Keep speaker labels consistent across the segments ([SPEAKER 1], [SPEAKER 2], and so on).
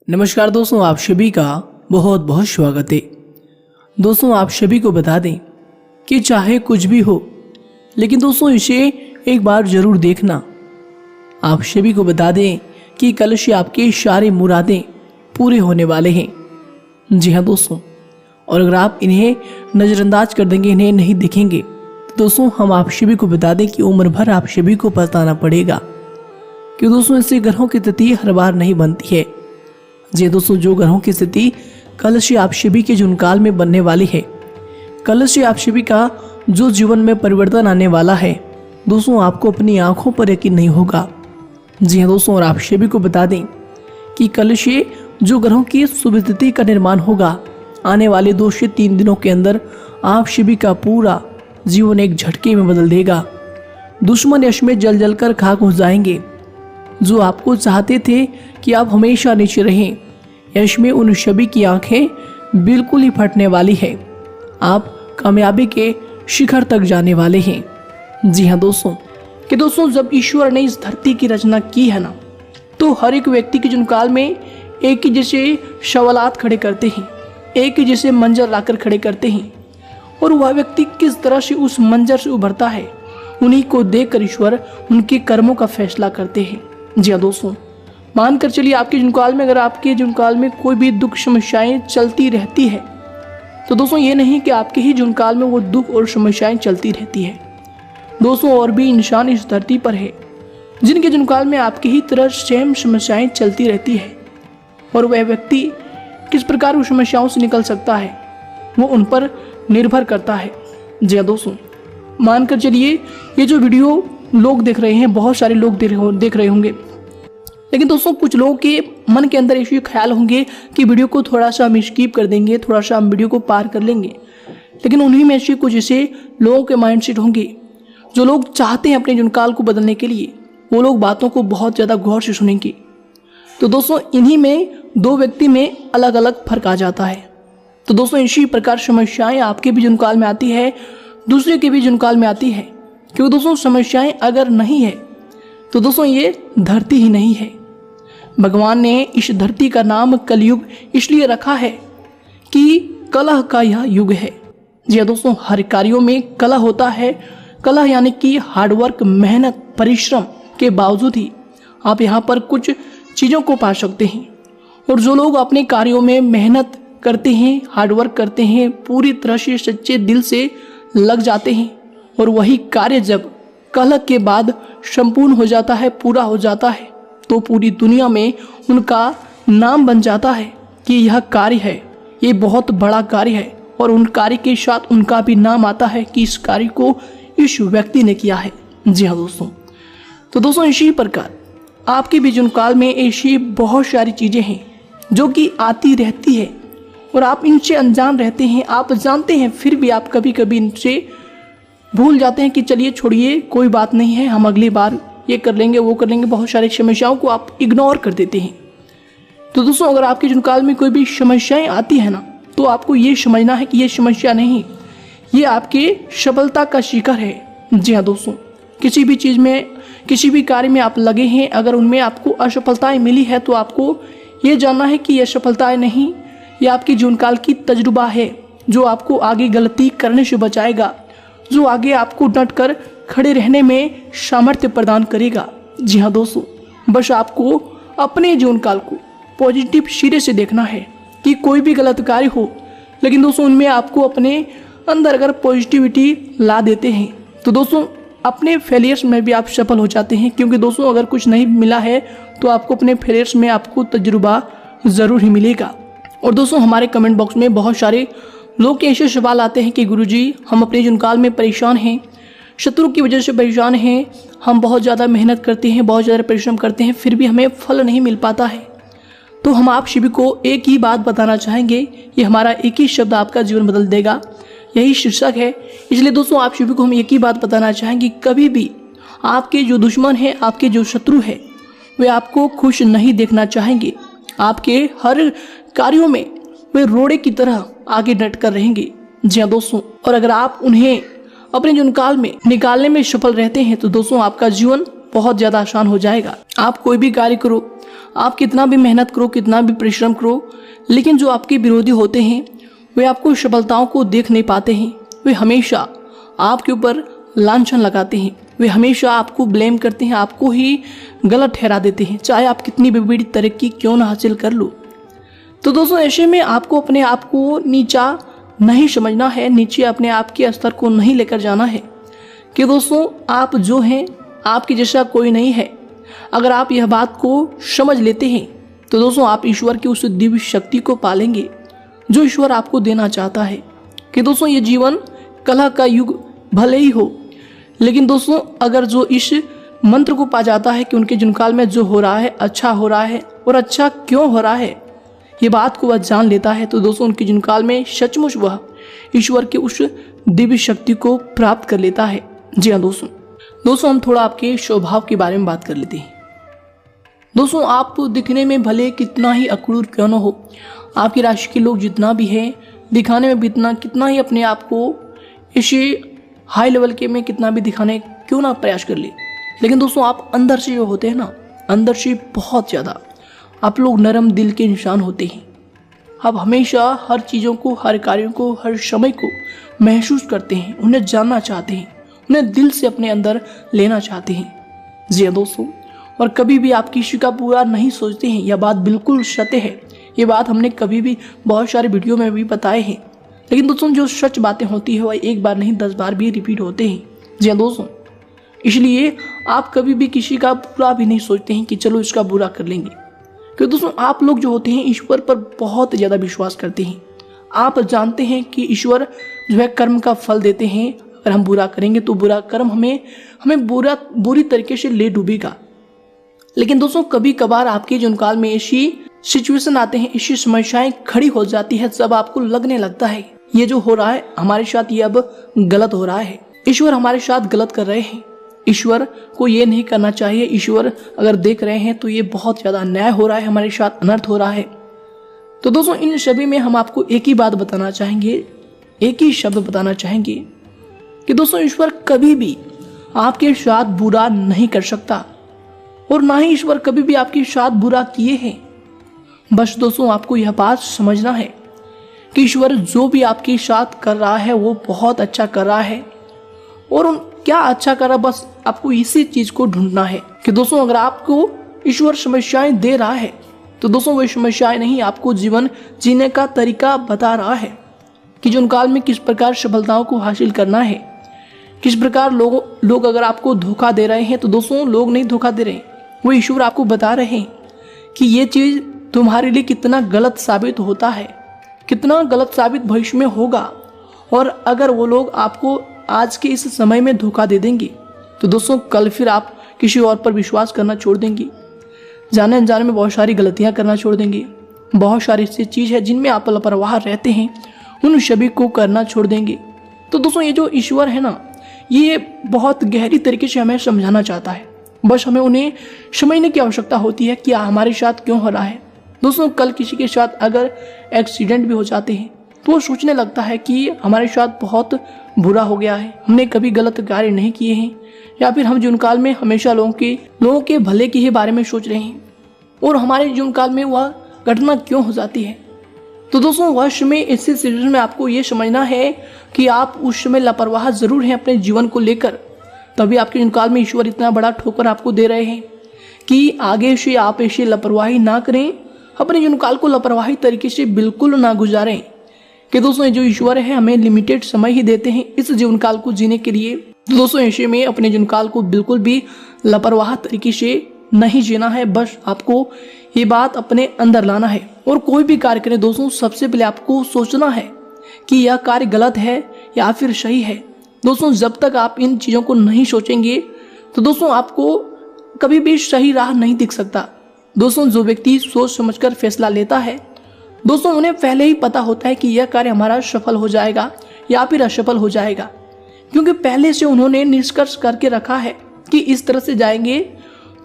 [SPEAKER 1] नमस्कार दोस्तों, आप सभी का बहुत बहुत स्वागत है। दोस्तों, आप सभी को बता दें कि चाहे कुछ भी हो, लेकिन दोस्तों इसे एक बार जरूर देखना। आप सभी को बता दें कि कल से आपके सारे मुरादें पूरे होने वाले हैं। जी हाँ दोस्तों, और अगर आप इन्हें नज़रअंदाज कर देंगे, इन्हें नहीं देखेंगे, तो दोस्तों हम आप सभी को बता दें कि उम्र भर आप सभी को पछताना पड़ेगा। कि दोस्तों इससे ग्रहों की स्थिति हर बार नहीं बनती है। जी दोस्तों, जो ग्रहों की स्थिति कल से आप सभी के जुनकाल में बनने वाली है, कल से आप सभी का जो जीवन में परिवर्तन आने वाला है, दोस्तों आपको अपनी आंखों पर यकीन नहीं होगा। जी हाँ दोस्तों, और आप सभी को बता दें कि कल से जो ग्रहों की शुभ स्थिति का निर्माण होगा, आने वाले 2 से 3 दिनों के अंदर आप सभी का पूरा जीवन एक झटके में बदल देगा। दुश्मन यश में जल जल कर खाक हो जाएंगे। जो आपको चाहते थे कि आप हमेशा नीचे रहें, यश में उन सभी की आंखें बिल्कुल ही फटने वाली है। आप कामयाबी के शिखर तक जाने वाले हैं। जी हाँ दोस्तों, कि दोस्तों जब ईश्वर ने इस धरती की रचना की है ना, तो हर एक व्यक्ति के जुनकाल में एक ही जैसे सवालात खड़े करते हैं, एक ही जैसे मंजर लाकर खड़े करते हैं, और वह व्यक्ति किस तरह से उस मंजर से उभरता है, उन्हीं को देखकर ईश्वर उनके कर्मों का फैसला करते हैं। जी हाँ दोस्तों, मानकर चलिए आपके जुनकाल में, अगर आपके जुनकाल में कोई भी दुख समस्याएं चलती रहती है, तो दोस्तों ये नहीं कि आपके ही जुनकाल में वो दुख और समस्याएं चलती रहती है। दोस्तों और भी इंसान इस धरती पर है जिनके जुनकाल में आपकी ही तरह सेम समस्याएं चलती रहती है, और वह व्यक्ति किस प्रकार उस समस्याओं से निकल सकता है, वो उन पर निर्भर करता है। जी हाँ दोस्तों, मानकर चलिए ये जो वीडियो लोग देख रहे हैं, बहुत सारे लोग देख रहे होंगे, लेकिन दोस्तों कुछ लोगों के मन के अंदर ऐसे ख्याल होंगे कि वीडियो को थोड़ा सा हम स्किप कर देंगे, थोड़ा सा हम वीडियो को पार कर लेंगे। लेकिन उन्हीं में से कुछ ऐसे लोगों के माइंडसेट होंगे जो लोग चाहते हैं अपने जुनकाल को बदलने के लिए, वो लोग बातों को बहुत ज़्यादा गौर से सुनेंगे। तो दोस्तों इन्हीं में 2 व्यक्ति में अलग अलग फर्क आ जाता है। तो दोस्तों इसी प्रकार समस्याएं आपके भी जुनकाल में आती है, दूसरे के भी जुनकाल में आती है। क्योंकि दोस्तों समस्याएं अगर नहीं है तो दोस्तों ये धरती ही नहीं है। भगवान ने इस धरती का नाम कलयुग इसलिए रखा है कि कलह का यह युग है। जी दोस्तों, हर कार्यों में कलह होता है। कलह यानी कि हार्डवर्क, मेहनत, परिश्रम के बावजूद ही आप यहाँ पर कुछ चीज़ों को पा सकते हैं। और जो लोग अपने कार्यों में मेहनत करते हैं, हार्डवर्क करते हैं, पूरी तरह से सच्चे दिल से लग जाते हैं, और वही कार्य जब कलह के बाद संपूर्ण हो जाता है, पूरा हो जाता है, तो पूरी दुनिया में उनका नाम बन जाता है कि यह कार्य है, ये बहुत बड़ा कार्य है, और उन कार्य के साथ उनका भी नाम आता है कि इस कार्य को इस व्यक्ति ने किया है। जी हाँ दोस्तों, तो दोस्तों इसी प्रकार आपके भी जुनकाल में ऐसी बहुत सारी चीज़ें हैं जो कि आती रहती है, और आप इनसे अनजान रहते हैं। आप जानते हैं, फिर भी आप कभी कभी इनसे भूल जाते हैं कि चलिए छोड़िए, कोई बात नहीं है, हम अगली बार ये कर लेंगे, वो कर लेंगे। बहुत सारी समस्याओं को आप इग्नोर कर देते हैं। तो दोस्तों अगर आपके जुनकाल में कोई भी समस्याएं आती है ना, तो आपको ये समझना है कि ये समस्या नहीं, ये आपके सफलता का शिखर है। जी हाँ दोस्तों, किसी भी चीज़ में, किसी भी कार्य में आप लगे हैं, अगर उनमें आपको असफलताएं मिली है, तो आपको ये जानना है कि ये सफलताएं नहीं, ये आपकी जुनकाल की तजुर्बा है, जो आपको आगे गलती करने से बचाएगा, जो आगे आपको डट कर खड़े रहने में सामर्थ्य प्रदान करेगा। जी हाँ दोस्तों, बस आपको अपने जीवनकाल को पॉजिटिव सिरे से देखना है कि कोई भी गलत कार्य हो, लेकिन दोस्तों उनमें आपको अपने अंदर अगर पॉजिटिविटी ला देते हैं, तो दोस्तों अपने फेलियर्स में भी आप सफल हो जाते हैं। क्योंकि दोस्तों अगर कुछ नहीं मिला है तो आपको अपने फेलियर्स में आपको तजुर्बा ज़रूर ही मिलेगा। और दोस्तों हमारे कमेंट बॉक्स में बहुत सारे लोग के ऐसे सवाल आते हैं कि गुरुजी हम अपने जुनकाल में परेशान हैं, शत्रु की वजह से परेशान हैं, हम बहुत ज़्यादा मेहनत करते हैं, बहुत ज़्यादा परिश्रम करते हैं, फिर भी हमें फल नहीं मिल पाता है। तो हम आप सभी को एक ही बात बताना चाहेंगे, ये हमारा एक ही शब्द आपका जीवन बदल देगा, यही शीर्षक है। इसलिए दोस्तों आप सभी को हम एक ही बात बताना चाहेंगे, कभी भी आपके जो दुश्मन है, आपके जो शत्रु है, वे आपको खुश नहीं देखना चाहेंगे। आपके हर कार्यों में वे रोड़े की तरह आगे डट कर रहेंगे। जी हाँ दोस्तों, और अगर आप उन्हें अपने जुनकाल में निकालने में सफल रहते हैं, तो दोस्तों आपका जीवन बहुत ज़्यादा आसान हो जाएगा। आप कोई भी कार्य करो, आप कितना भी मेहनत करो, कितना भी परिश्रम करो, लेकिन जो आपके विरोधी होते हैं वे आपको सफलताओं को देख नहीं पाते हैं। वे हमेशा आपके ऊपर लांछन लगाते हैं, वे हमेशा आपको ब्लेम करते हैं, आपको ही गलत ठहरा देते हैं, चाहे आप कितनी भी बड़ी तरक्की क्यों ना हासिल कर लो। तो दोस्तों ऐसे में आपको अपने आप को नीचा नहीं समझना है, नीचे अपने आप के स्तर को नहीं लेकर जाना है कि दोस्तों आप जो हैं आपके जैसा कोई नहीं है। अगर आप यह बात को समझ लेते हैं तो दोस्तों आप ईश्वर की उस दिव्य शक्ति को पालेंगे जो ईश्वर आपको देना चाहता है। कि दोस्तों ये जीवन कलह का युग भले ही हो, लेकिन दोस्तों अगर जो इस मंत्र को पा जाता है कि उनके जीवनकाल में जो हो रहा है अच्छा हो रहा है और अच्छा क्यों हो रहा है, ये बात को वह जान लेता है, तो दोस्तों उनके जीवनकाल में सचमुच वह ईश्वर की उस दिव्य शक्ति को प्राप्त कर लेता है। जी हाँ दोस्तों हम थोड़ा आपके स्वभाव के बारे में बात कर लेते हैं। दोस्तों आप दिखने में भले कितना ही अक्रूर क्यों न हो, आपकी राशि के लोग जितना भी है दिखाने में भी कितना ही अपने आप को इसी हाई लेवल के में कितना भी दिखाने क्यों ना प्रयास कर ले, लेकिन दोस्तों आप अंदर से जो होते हैं ना, अंदर से बहुत ज़्यादा आप लोग नरम दिल के इंसान होते हैं। आप हमेशा हर चीज़ों को, हर कार्यों को, हर समय को महसूस करते हैं, उन्हें जानना चाहते हैं, उन्हें दिल से अपने अंदर लेना चाहते हैं। जी हाँ दोस्तों, और कभी भी आप किसी का बुरा नहीं सोचते हैं, यह बात बिल्कुल सत्य है। ये बात हमने कभी भी बहुत सारे वीडियो में भी बताए हैं, लेकिन दोस्तों जो सच बातें होती है वह एक बार नहीं 10 बार भी रिपीट होते हैं। जी हाँ दोस्तों, इसलिए आप कभी भी किसी का बुरा भी नहीं सोचते हैं कि चलो इसका बुरा कर लेंगे, क्योंकि दोस्तों आप लोग जो होते हैं ईश्वर पर बहुत ज़्यादा विश्वास करते हैं। आप जानते हैं कि ईश्वर जो है कर्म का फल देते हैं, अगर हम बुरा करेंगे तो बुरा कर्म हमें बुरी तरीके से ले डूबेगा। लेकिन दोस्तों कभी कभार आपके जीवनकाल में ऐसी सिचुएशन आते हैं, ऐसी समस्याएं खड़ी हो जाती है, जब आपको लगने लगता है ये जो हो रहा है हमारे साथ ये अब गलत हो रहा है, ईश्वर हमारे साथ गलत कर रहे हैं, ईश्वर को ये नहीं करना चाहिए, ईश्वर अगर देख रहे हैं तो ये बहुत ज़्यादा अन्याय हो रहा है, हमारे साथ अनर्थ हो रहा है। तो दोस्तों इन सभी में हम आपको एक ही बात बताना चाहेंगे, एक ही शब्द बताना चाहेंगे कि दोस्तों ईश्वर कभी भी आपके साथ बुरा नहीं कर सकता और ना ही ईश्वर कभी भी आपके साथ बुरा किए हैं। बस दोस्तों आपको यह बात समझना है कि ईश्वर जो भी आपके साथ कर रहा है वो बहुत अच्छा कर रहा है, और क्या अच्छा कर रहा है बस आपको इसी चीज को ढूंढना है कि दोस्तों अगर आपको ईश्वर समस्याएं दे रहा है तो दोस्तों वो समस्याएं नहीं, आपको जीवन जीने का तरीका बता रहा है कि जीवनकाल में किस प्रकार सफलताओं को हासिल करना है, किस प्रकार लोग अगर आपको धोखा दे रहे हैं तो दोस्तों लोग नहीं धोखा दे रहे, वो ईश्वर आपको बता रहे हैं कि ये चीज तुम्हारे लिए कितना गलत साबित होता है, कितना गलत साबित भविष्य में होगा। और अगर वो लोग आपको आज के इस समय में धोखा दे देंगे तो दोस्तों कल फिर आप किसी और पर विश्वास करना छोड़ देंगे, जाने अनजाने में बहुत सारी गलतियां करना छोड़ देंगे, बहुत सारी ऐसी चीज़ है जिनमें आप लापरवाह रहते हैं उन सभी को करना छोड़ देंगे। तो दोस्तों ये जो ईश्वर है ना, ये बहुत गहरी तरीके से हमें समझाना चाहता है, बस हमें उन्हें समझने की आवश्यकता होती है कि हमारे साथ क्यों हो रहा है। दोस्तों कल किसी के साथ अगर एक्सीडेंट भी हो जाते हैं तो वो सोचने लगता है कि हमारे साथ बहुत बुरा हो गया है, हमने कभी गलत कार्य नहीं किए हैं, या फिर हम जीवनकाल में हमेशा लोगों के भले के ही बारे में सोच रहे हैं और हमारे जीवनकाल में वह घटना क्यों हो जाती है। तो दोस्तों वह समय इस सिचुएशन में आपको ये समझना है कि आप उस समय लापरवाह जरूर हैं अपने जीवन को लेकर, तभी आपके जीवनकाल में ईश्वर इतना बड़ा ठोकर आपको दे रहे हैं कि आगे से आप ऐसी लापरवाही ना करें, अपने जीवनकाल को लापरवाही तरीके से बिल्कुल ना गुजारें। कि दोस्तों जो ईश्वर है हमें लिमिटेड समय ही देते हैं इस जीवनकाल को जीने के लिए। तो दोस्तों ऐसे में अपने जीवनकाल को बिल्कुल भी लापरवाह तरीके से नहीं जीना है, बस आपको ये बात अपने अंदर लाना है। और कोई भी कार्य करें दोस्तों सबसे पहले आपको सोचना है कि यह कार्य गलत है या फिर सही है। दोस्तों जब तक आप इन चीज़ों को नहीं सोचेंगे तो दोस्तों आपको कभी भी सही राह नहीं दिख सकता। दोस्तों जो व्यक्ति सोच समझकर फैसला लेता है दोस्तों उन्हें पहले ही पता होता है कि यह कार्य हमारा सफल हो जाएगा या फिर असफल हो जाएगा, क्योंकि पहले से उन्होंने निष्कर्ष करके रखा है कि इस तरह से जाएंगे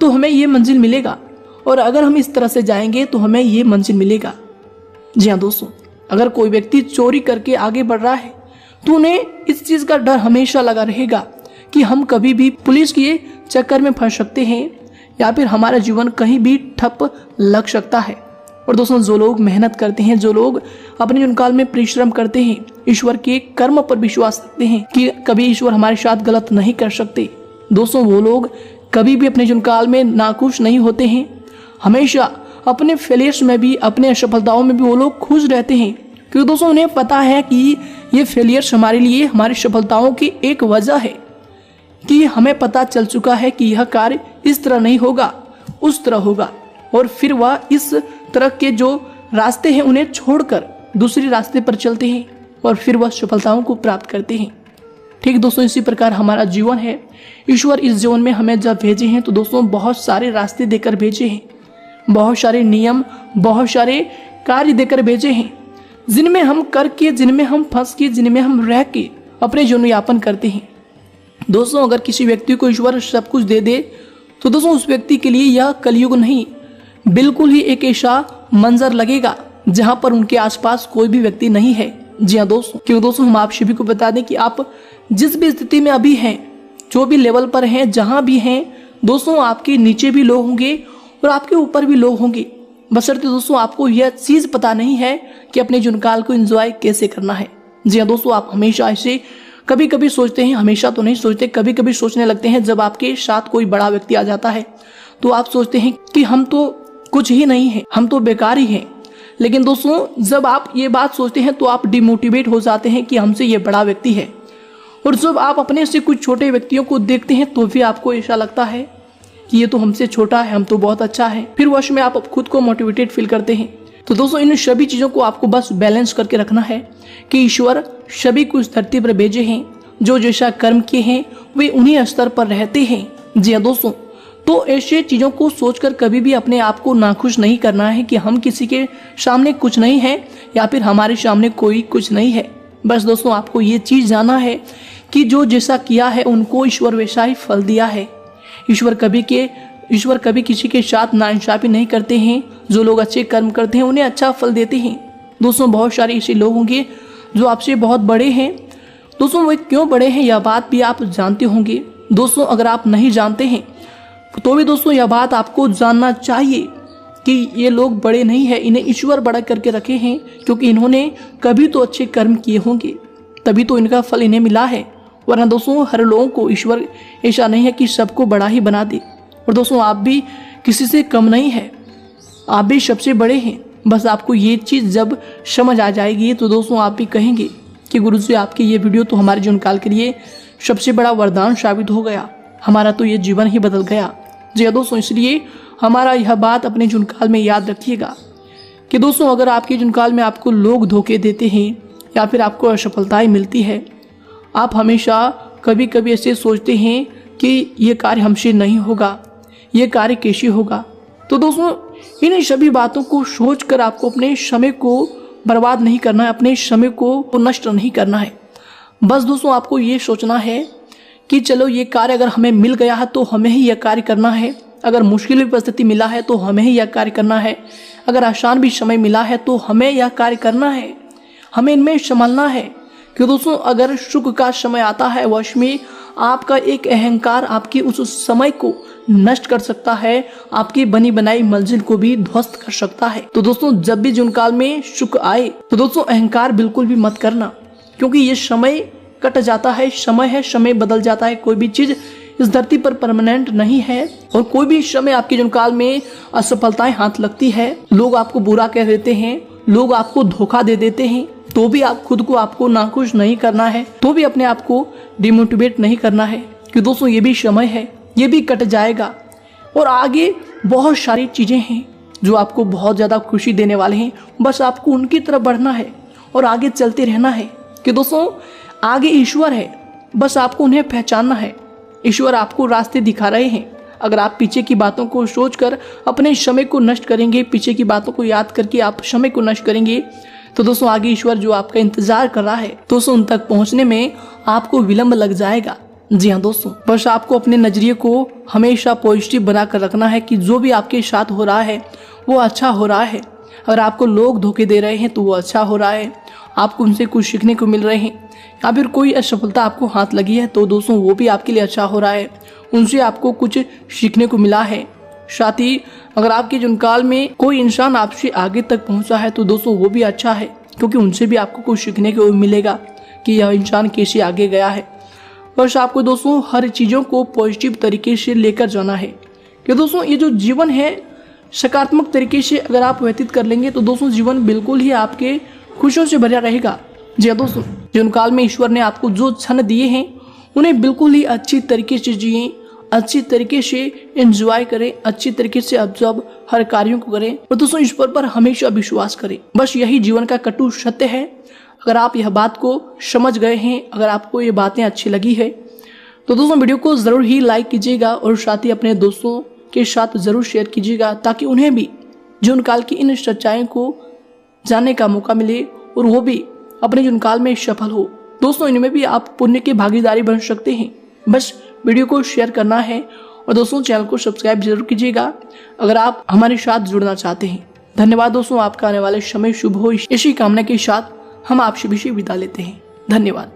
[SPEAKER 1] तो हमें ये मंजिल मिलेगा, और अगर हम इस तरह से जाएंगे तो हमें ये मंजिल मिलेगा। जी हाँ दोस्तों, अगर कोई व्यक्ति चोरी करके आगे बढ़ रहा है तो उन्हें इस चीज़ का डर हमेशा लगा रहेगा कि हम कभी भी पुलिस के चक्कर में फंस सकते हैं या फिर हमारा जीवन कहीं भी ठप लग सकता है। और दोस्तों जो लोग मेहनत करते हैं, जो लोग अपने जीवन काल में परिश्रम करते हैं, ईश्वर के कर्म पर विश्वास रखते हैं कि कभी ईश्वर हमारे साथ गलत नहीं कर सकते, दोस्तों वो लोग कभी भी अपने जीवन काल में नाखुश नहीं होते हैं। हमेशा अपने फेलियर्स में भी, अपने असफलताओं में भी वो लोग खुश रहते हैं, क्योंकि दोस्तों उन्हें पता है कि ये फेलियर्स हमारे लिए हमारी सफलताओं की एक वजह है, कि हमें पता चल चुका है कि यह कार्य इस तरह नहीं होगा, उस तरह होगा, और फिर वह इस तरह के जो रास्ते हैं उन्हें छोड़कर दूसरे रास्ते पर चलते हैं और फिर वह सफलताओं को प्राप्त करते हैं। ठीक दोस्तों, इसी प्रकार हमारा जीवन है। ईश्वर इस जीवन में हमें जब भेजे हैं तो दोस्तों बहुत सारे रास्ते देकर भेजे हैं, बहुत सारे नियम, बहुत सारे कार्य देकर भेजे हैं, जिनमें हम करके, जिनमें हम फंस के, जिनमें हम रह के अपने जीवन यापन करते हैं। दोस्तों अगर किसी व्यक्ति को ईश्वर सब कुछ दे दे तो दोस्तों उस व्यक्ति के लिए यह कलयुग नहीं, बिल्कुल ही एक ऐसा मंजर लगेगा जहां पर उनके आसपास कोई भी व्यक्ति नहीं है। जी हाँ दोस्तों, क्योंकि दोस्तों हम आप सभी को बता दें कि आप जिस भी स्थिति में अभी हैं, जो भी लेवल पर हैं, जहां भी हैं, दोस्तों आपके नीचे भी लोग होंगे और आपके ऊपर भी लोग होंगे, बशर्ते दोस्तों आपको यह चीज पता नहीं है कि अपने जीवन काल को एंजॉय कैसे करना है। जी हाँ दोस्तों, आप हमेशा ऐसे कभी कभी सोचते हैं, हमेशा तो नहीं सोचते, कभी कभी सोचने लगते हैं जब आपके साथ कोई बड़ा व्यक्ति आ जाता है तो आप सोचते हैं कि हम तो कुछ ही नहीं है, हम तो बेकार ही हैं। लेकिन दोस्तों जब आप ये बात सोचते हैं तो आप डिमोटिवेट हो जाते हैं कि हमसे ये बड़ा व्यक्ति है, और जब आप अपने से कुछ छोटे व्यक्तियों को देखते हैं तो भी आपको ऐसा लगता है कि ये तो हमसे छोटा है, हम तो बहुत अच्छा है, फिर वश में आप खुद को मोटिवेटेड फील करते हैं। तो दोस्तों इन सभी चीज़ों को आपको बस बैलेंस करके रखना है कि ईश्वर सभी को इस धरती पर भेजे हैं, जो जैसा कर्म किए हैं वे उन्हीं स्तर पर रहते हैं। जी हाँ दोस्तों, तो ऐसे चीज़ों को सोचकर कभी भी अपने आप को नाखुश नहीं करना है कि हम किसी के सामने कुछ नहीं है या फिर हमारे सामने कोई कुछ नहीं है। बस दोस्तों आपको ये चीज़ जानना है कि जो जैसा किया है उनको ईश्वर वैसा ही फल दिया है। ईश्वर कभी किसी के साथ नाइंसाफी नहीं करते हैं। जो लोग अच्छे कर्म करते हैं उन्हें अच्छा फल देते हैं। दोस्तों बहुत सारे ऐसे लोग होंगे जो आपसे बहुत बड़े हैं। दोस्तों वे क्यों बड़े हैं यह बात भी आप जानते होंगे। दोस्तों अगर आप नहीं जानते हैं तो भी दोस्तों यह बात आपको जानना चाहिए कि ये लोग बड़े नहीं हैं, इन्हें ईश्वर बड़ा करके रखे हैं, क्योंकि इन्होंने कभी तो अच्छे कर्म किए होंगे, तभी तो इनका फल इन्हें मिला है। वरना दोस्तों हर लोगों को ईश्वर ऐसा नहीं है कि सबको बड़ा ही बना दे। और दोस्तों आप भी किसी से कम नहीं है, आप भी सबसे बड़े हैं। बस आपको ये चीज़ जब समझ आ जाएगी तो दोस्तों आप भी कहेंगे कि गुरुजी आपकी ये वीडियो तो हमारे जीवन काल के लिए सबसे बड़ा वरदान साबित हो गया, हमारा तो ये जीवन ही बदल गया। जी दोस्तों, इसलिए हमारा यह बात अपने जीवन काल में याद रखिएगा कि दोस्तों अगर आपके जीवन काल में आपको लोग धोखे देते हैं या फिर आपको असफलताएं मिलती है, आप हमेशा कभी कभी ऐसे सोचते हैं कि ये कार्य हमसे नहीं होगा, ये कार्य कैसे होगा। तो दोस्तों इन सभी बातों को सोचकर आपको अपने समय को बर्बाद नहीं करना है, अपने समय को नष्ट नहीं करना है। बस दोस्तों आपको ये सोचना है कि चलो ये कार्य अगर हमें मिल गया है तो हमें ही यह कार्य करना है, अगर मुश्किल भी परिस्थिति मिला है तो हमें ही यह कार्य करना है, अगर आसान भी समय मिला है तो हमें यह कार्य करना है, हमें इनमें संभलना है। क्यों दोस्तों अगर सुख का समय आता है वश में आपका एक अहंकार आपकी उस समय को नष्ट कर सकता है, आपकी बनी बनाई मंजिल को भी ध्वस्त कर सकता है। तो दोस्तों जब भी जीवन काल में सुख आए तो दोस्तों अहंकार बिल्कुल भी मत करना, क्योंकि ये समय कट जाता है, समय है, समय बदल जाता है। कोई भी चीज इस धरती पर परमानेंट नहीं है और कोई भी समय आपके जीवन काल में असफलताएं हाथ लगती है, लोग आपको बुरा कह देते हैं, लोग आपको धोखा दे देते हैं, तो भी आप खुद को आपको नाखुश नहीं करना है, तो भी अपने आप को डिमोटिवेट नहीं करना है कि दोस्तों ये भी समय है, ये भी कट जाएगा और आगे बहुत सारी चीजें हैं जो आपको बहुत ज्यादा खुशी देने वाले हैं। बस आपको उनकी तरफ बढ़ना है और आगे चलते रहना है कि दोस्तों आगे ईश्वर है, बस आपको उन्हें पहचानना है। ईश्वर आपको रास्ते दिखा रहे हैं। अगर आप पीछे की बातों को सोचकर अपने समय को नष्ट करेंगे, पीछे की बातों को याद करके आप समय को नष्ट करेंगे, तो दोस्तों आगे ईश्वर जो आपका इंतजार कर रहा है दोस्तों उन तक पहुंचने में आपको विलंब लग जाएगा। जी हाँ दोस्तों, बस आपको अपने नजरिए को हमेशा पॉजिटिव बनाकर रखना है कि जो भी आपके साथ हो रहा है वो अच्छा हो रहा है। अगर आपको लोग धोखे दे रहे हैं तो वो अच्छा हो रहा है, आपको उनसे कुछ सीखने को मिल रहे हैं, या फिर कोई असफलता आपको हाथ लगी है तो दोस्तों वो भी आपके लिए अच्छा हो रहा है, उनसे आपको कुछ सीखने को मिला है। साथ ही अगर आपके जीवन काल में कोई इंसान आपसे आगे तक पहुंचा है तो दोस्तों वो भी अच्छा है, क्योंकि उनसे भी आपको कुछ सीखने को मिलेगा कि यह इंसान कैसे आगे गया है। बस आपको दोस्तों हर चीज़ों को पॉजिटिव तरीके से लेकर जाना है कि दोस्तों ये जो जीवन है सकारात्मक तरीके से अगर आप व्यतीत कर लेंगे तो दोस्तों जीवन बिल्कुल ही आपके खुशियों से भरा रहेगा। जी हाँ दोस्तों, जीवन काल में ईश्वर ने आपको जो क्षण दिए हैं उन्हें बिल्कुल ही अच्छी तरीके से जिए, अच्छी तरीके से एंजॉय करें, अच्छी तरीके से ऑब्जर्व हर कार्यों को करें और दोस्तों ईश्वर पर हमेशा विश्वास करें। बस यही जीवन का कटु सत्य है। अगर आप यह बात को समझ गए हैं, अगर आपको ये बातें अच्छी लगी है तो दोस्तों वीडियो को ज़रूर ही लाइक कीजिएगा और साथ ही अपने दोस्तों के साथ ज़रूर शेयर कीजिएगा, ताकि उन्हें भी जीवन काल की इन सच्चाइयों को जानने का मौका मिले और वो भी अपने जीवन काल में सफल हो। दोस्तों इनमें भी आप पुण्य की भागीदारी बन सकते हैं। बस वीडियो को शेयर करना है और दोस्तों चैनल को सब्सक्राइब जरूर कीजिएगा अगर आप हमारे साथ जुड़ना चाहते हैं। धन्यवाद दोस्तों, आपका आने वाले समय शुभ हो, इसी कामना के साथ हम आपसे भी विदा लेते हैं। धन्यवाद।